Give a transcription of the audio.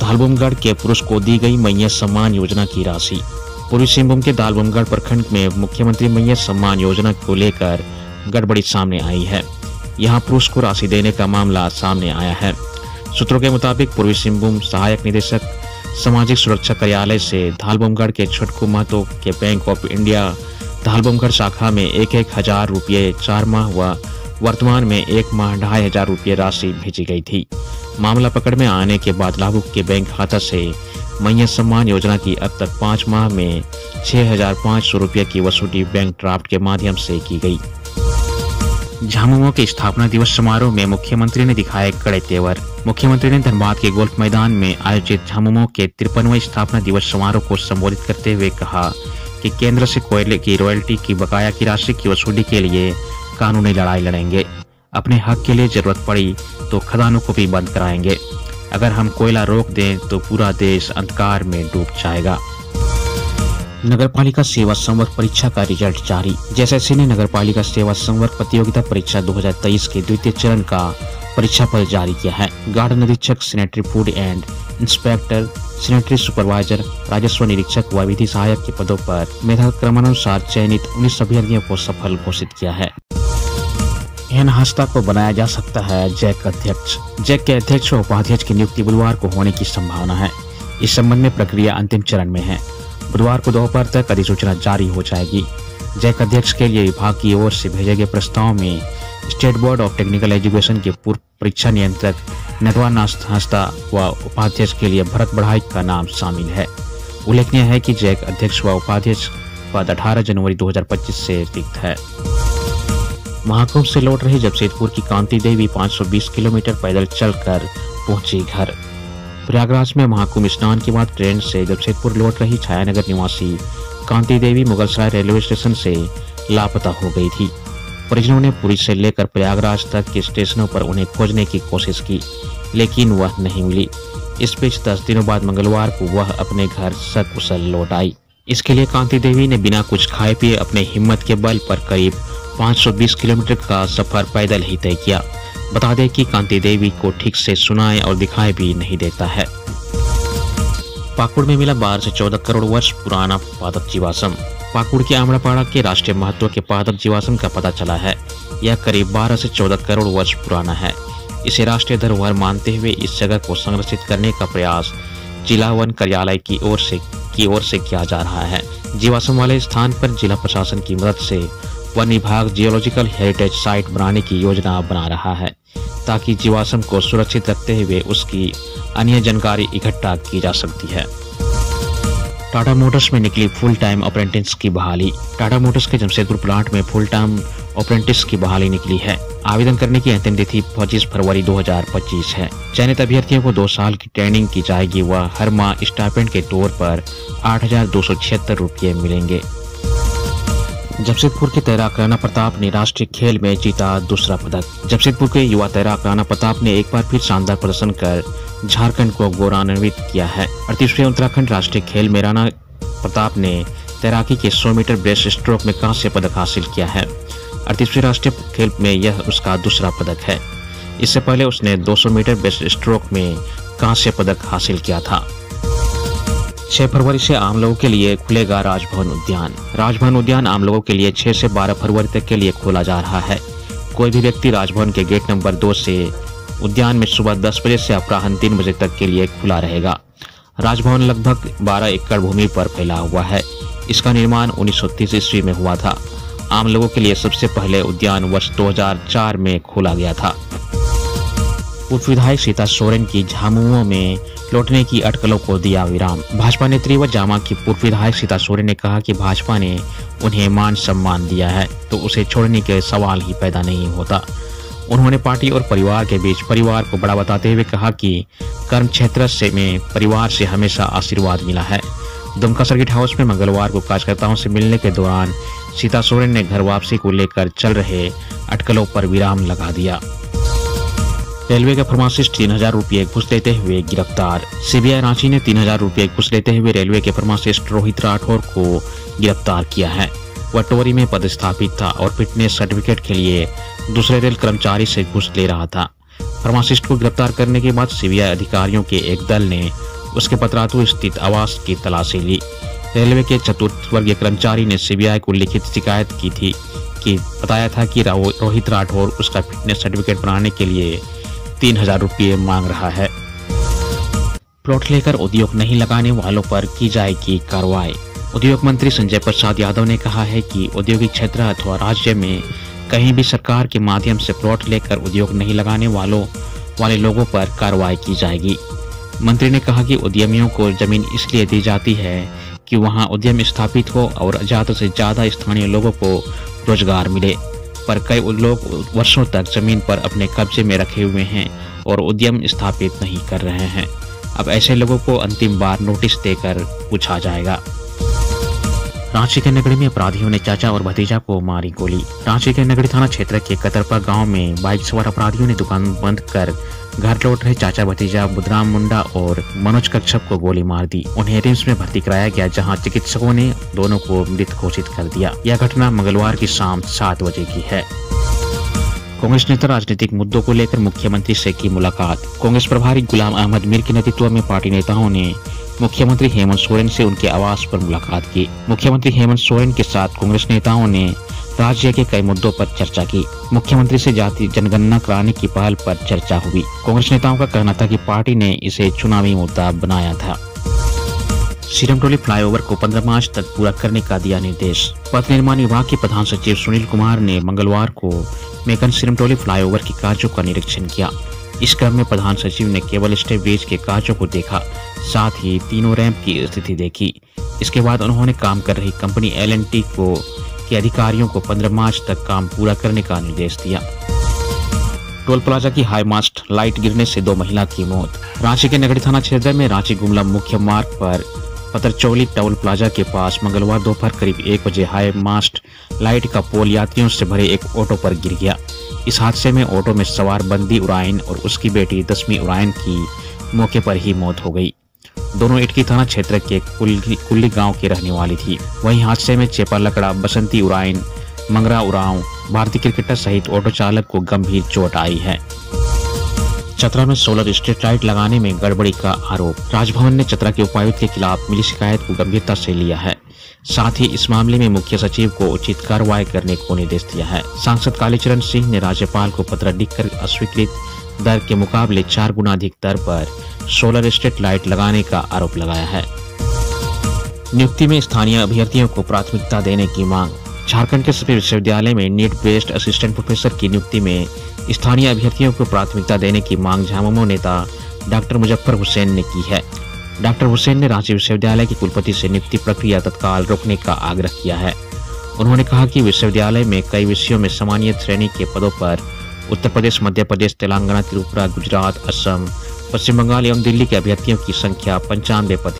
दालबोमगढ़ के पुरुष को दी गई मैया सम्मान योजना की राशि। पूर्वी सिंहभूम के दालबोमगढ़ प्रखंड में मुख्यमंत्री मैया सम्मान योजना को लेकर गड़बड़ी सामने आई है। यहां पुरुष को राशि देने का मामला सामने आया है। सूत्रों के मुताबिक पूर्वी सिंहभूम सहायक निदेशक सामाजिक सुरक्षा कार्यालय से दालबोमगढ़ के छोटकू महतो के बैंक ऑफ इंडिया दालबोमगढ़ शाखा में 1,000 रुपये 4 माह व वर्तमान में 1 माह 2,500 रुपये राशि भेजी गई थी। मामला पकड़ में आने के बाद लाभुक के बैंक खाता से मैया सम्मान योजना की अब तक 5 माह में 6,500 रुपये की वसूली बैंक ड्राफ्ट के माध्यम से की गई। झामुमो के स्थापना दिवस समारोह में मुख्यमंत्री ने दिखाए कड़े तेवर। मुख्यमंत्री ने धनबाद के गोल्फ मैदान में आयोजित झामुमो के 53वें स्थापना दिवस समारोह को संबोधित करते हुए कहा कि केंद्र से कोयले की रॉयल्टी की बकाया की राशि की वसूली के लिए कानूनी लड़ाई लड़ेंगे। अपने हक के लिए जरूरत पड़ी तो खदानों को भी बंद कराएंगे। अगर हम कोयला रोक दें तो पूरा देश अंधकार में डूब जाएगा। नगरपालिका सेवा संवर्ग परीक्षा का रिजल्ट जारी। जेएसएससी ने नगरपालिका सेवा संवर्ग प्रतियोगिता परीक्षा 2023 के द्वितीय चरण का परीक्षा फल जारी किया है। गार्ड निरीक्षक, sanitary food and inspector, sanitary supervisor, राजस्व निरीक्षक व विधि सहायक के पदों पर मेधा क्रमानुसार चयनित 19 अभ्यर्थियों को सफल घोषित किया है। एन हस्ता को बनाया जा सकता है जैक अध्यक्ष। जैक के अध्यक्ष व उपाध्यक्ष की नियुक्ति बुधवार को होने की संभावना है। इस संबंध में प्रक्रिया अंतिम चरण में है। बुधवार को दोपहर तक अधिसूचना जारी हो जाएगी। जैक अध्यक्ष के लिए विभाग की ओर से भेजे गए प्रस्ताव में state board of technical education के पूर्व परीक्षा नियंत्रक नटवर हंसदा व उपाध्यक्ष के लिए भरत बढ़ाई का नाम शामिल है। उल्लेखनीय है कि जैक अध्यक्ष व उपाध्यक्ष पद 18 जनवरी 2025 से रिक्त है। महाकुंभ से लौट रही जमशेदपुर की कांति देवी 520 किलोमीटर पैदल चलकर पहुंची घर। प्रयागराज में महाकुंभ स्नान के बाद ट्रेन से जमशेदपुर लौट रही छायानगर निवासी कांति देवी मुगलसराय रेलवे स्टेशन से लापता हो गई थी। परिजनों ने पुरी से लेकर प्रयागराज तक के स्टेशनों पर उन्हें खोजने की कोशिश की, लेकिन वह नहीं मिली। इस बीच 10 दिनों बाद मंगलवार को वह अपने घर सकुशल लौट आई। इसके लिए कांति देवी ने बिना कुछ खाए पिए अपने हिम्मत के बल पर करीब 520 किलोमीटर का सफर पैदल ही तय किया। बता दें कि कांति देवी को ठीक से सुनाए और दिखाई भी नहीं देता है। पाकुड़ में मिला 12 से 14 करोड़ वर्ष पुराना पादप जीवाश्म। पाकुड़ के आमड़ापाड़ा के राष्ट्रीय महत्व के पादप जीवाश्म का पता चला है। यह करीब 12 से 14 करोड़ वर्ष पुराना है। इसे राष्ट्रीय धरोहर मानते हुए इस जगह को संरक्षित करने का प्रयास जिला वन कार्यालय की ओर से किया जा रहा है। जीवाश्म वाले स्थान पर जिला प्रशासन की मदद से वन विभाग जियोलॉजिकल हेरिटेज साइट बनाने की योजना बना रहा है, ताकि जीवाश्म को सुरक्षित रखते हुए उसकी अन्य जानकारी इकट्ठा की जा सकती है। टाटा मोटर्स में निकली फुल टाइम अप्रेंटिस की बहाली। टाटा मोटर्स के जमशेदपुर प्लांट में फुल टाइम अप्रेंटिस की बहाली निकली है। आवेदन करने की अंतिम तिथि 25 फरवरी 2025 है। चयनित अभ्यर्थियों को 2 साल की ट्रेनिंग की जाएगी व हर माह स्टाइपेंड के तौर पर 8,276 रुपये मिलेंगे। जमशेदपुर के तैराक राणा प्रताप ने राष्ट्रीय खेल में जीता दूसरा पदक। जमशेदपुर के युवा तैराक राणा प्रताप ने एक बार फिर शानदार प्रदर्शन कर झारखंड को गौरवान्वित किया है। 38वें उत्तराखंड राष्ट्रीय खेल में राणा प्रताप ने तैराकी के 100 मीटर ब्रेस्ट स्ट्रोक में कांस्य पदक हासिल किया है। 38वें राष्ट्रीय खेल में यह उसका दूसरा पदक है। इससे पहले उसने 200 मीटर ब्रेस्ट स्ट्रोक में कांस्य पदक हासिल किया था। 6 फरवरी से आम लोगों के लिए खुलेगा राजभवन उद्यान। राजभवन उद्यान आम लोगों के लिए 6 से 12 फरवरी तक के लिए खोला जा रहा है। कोई भी व्यक्ति राजभवन के गेट नंबर 2 से उद्यान में सुबह 10 बजे से अपराह्न 3 बजे तक के लिए खुला रहेगा। राजभवन लगभग 12 एकड़ भूमि पर फैला हुआ है। इसका निर्माण 1930 ईस्वी में हुआ था। आम लोगों के लिए सबसे पहले उद्यान वर्ष 2004 में खोला गया था। पूर्व विधायक सीता सोरेन की झामुमो में लौटने की अटकलों को दिया विराम। भाजपा नेत्री व जामा की पूर्व विधायक सीता सोरेन ने कहा कि भाजपा ने उन्हें मान सम्मान दिया है तो उसे छोड़ने के सवाल ही पैदा नहीं होता। उन्होंने पार्टी और परिवार के बीच परिवार को बड़ा बताते हुए कहा कि कर्म क्षेत्र से में परिवार से हमेशा आशीर्वाद मिला है। दुमका सर्किट हाउस में मंगलवार को कार्यकर्ताओं से मिलने के दौरान सीता सोरेन ने घर वापसी को लेकर चल रहे अटकलों पर विराम लगा दिया। रेलवे का फार्मासिस्ट 3,000 रुपये घूस लेते हुए गिरफ्तार। सीबीआई रांची ने 3,000 रुपये घूस लेते हुए रेलवे के फार्मासिस्ट रोहित राठौर को गिरफ्तार किया है। वह टोरी में पदस्थापित था और फिटनेस सर्टिफिकेट के लिए दूसरे रेल कर्मचारी से घूस ले रहा था। फार्मासिस्ट को गिरफ्तार करने के बाद सीबीआई अधिकारियों के एक दल ने उसके पतरातू स्थित आवास की तलाशी ली। रेलवे के चतुर्थ वर्गीय कर्मचारी ने सीबीआई को लिखित शिकायत की थी कि बताया था कि रोहित राठौर उसका फिटनेस सर्टिफिकेट बनाने के लिए 3000 रुपये मांग रहा है। प्लॉट लेकर उद्योग नहीं लगाने वालों पर की जाएगी कार्रवाई। उद्योग मंत्री संजय प्रसाद यादव ने कहा है कि औद्योगिक क्षेत्र अथवा राज्य में कहीं भी सरकार के माध्यम से प्लॉट लेकर उद्योग नहीं लगाने वाले लोगों पर कार्रवाई की जाएगी। मंत्री ने कहा कि उद्यमियों को जमीन इसलिए दी जाती है कि वहां उद्यम स्थापित हो और ज़्यादा से ज़्यादा स्थानीय लोगों को रोजगार मिले, पर कई लोग वर्षों तक जमीन पर अपने कब्जे में रखे हुए हैं और उद्यम स्थापित नहीं कर रहे हैं। अब ऐसे लोगों को अंतिम बार नोटिस देकर पूछा जाएगा। रांची के नगड़ी में अपराधियों ने चाचा और भतीजा को मारी गोली। रांची के नगड़ी थाना क्षेत्र के कतरपा गांव में बाइक सवार अपराधियों ने दुकान बंद कर घर लौट रहे चाचा भतीजा बुधराम मुंडा और मनोज कच्छप को गोली मार दी। उन्हें रिम्स में भर्ती कराया गया, जहां चिकित्सकों ने दोनों को मृत घोषित कर दिया। यह घटना मंगलवार की शाम 7 बजे की है। कांग्रेस नेता राजनीतिक मुद्दों को लेकर मुख्यमंत्री से की मुलाकात। कांग्रेस प्रभारी गुलाम अहमद मीर के नेतृत्व में पार्टी नेताओं ने मुख्यमंत्री हेमंत सोरेन से उनके आवास पर मुलाकात की। मुख्यमंत्री हेमंत सोरेन के साथ कांग्रेस नेताओं ने राज्य के कई मुद्दों पर चर्चा की। मुख्यमंत्री से जाति जनगणना कराने की पहल पर चर्चा हुई। कांग्रेस नेताओं का कहना था कि पार्टी ने इसे चुनावी मुद्दा बनाया था। सिरमटोली फ्लाईओवर को 15 मार्च तक पूरा करने का दिया निर्देश। पथ निर्माण विभाग के प्रधान सचिव सुनील कुमार ने मंगलवार को मेकन सिरमटोली फ्लाईओवर के कार्यों का निरीक्षण किया। इस क्रम में प्रधान सचिव ने केबल स्टे ब्रिज के कार्यों को देखा, साथ ही तीनों रैंप की स्थिति देखी। इसके बाद उन्होंने काम कर रही कंपनी L&T के अधिकारियों को 15 मार्च तक काम पूरा करने का निर्देश दिया। टोल प्लाजा की हाई मास्ट लाइट गिरने से 2 महिला की मौत। रांची के नगड़ी थाना क्षेत्र में रांची गुमला मुख्य मार्ग पर पतरचौली टोल प्लाजा के पास मंगलवार दोपहर करीब 1 बजे हाई मास्ट लाइट का पोल यात्रियों से भरे एक ऑटो पर गिर गया। इस हादसे में ऑटो में सवार बंदी उरायन और उसकी बेटी दसवीं उरायन की मौके पर ही मौत हो गई। दोनों इटकी थाना क्षेत्र के कुल्ली गांव की रहने वाली थी। वहीं हादसे में चेपा लकड़ा, बसंती उरायन, मंगरा उरांव, भारतीय क्रिकेटर सहित ऑटो चालक को गंभीर चोट आई है। चतरा में सोलर स्ट्रीट लाइट लगाने में गड़बड़ी का आरोप। राजभवन ने चतरा के उपायुक्त के खिलाफ मिली शिकायत को गंभीरता से लिया है। साथ ही इस मामले में मुख्य सचिव को उचित कार्रवाई करने को निर्देश दिया है। सांसद कालीचरण सिंह ने राज्यपाल को पत्र लिखकर अस्वीकृत दर के मुकाबले 4 गुना अधिक दर पर सोलर स्ट्रीट लाइट लगाने का आरोप लगाया है। नियुक्ति में स्थानीय अभ्यर्थियों को प्राथमिकता देने की मांग। झारखंड के सभी विश्वविद्यालय में नीट बेस्ड असिस्टेंट प्रोफेसर की नियुक्ति में स्थानीय अभ्यर्थियों को प्राथमिकता देने की मांग झामुमो नेता डॉक्टर मुजफ्फर हुसैन ने की है। डॉक्टर हुसैन ने रांची विश्वविद्यालय के कुलपति से नियुक्ति प्रक्रिया तत्काल रोकने का आग्रह किया है। उन्होंने कहा कि विश्वविद्यालय में कई विषयों में सामान्य श्रेणी के पदों पर उत्तर प्रदेश, मध्य प्रदेश, तेलंगाना, त्रिपुरा, गुजरात, असम, पश्चिम बंगाल एवं दिल्ली के अभ्यर्थियों की संख्या 95 पद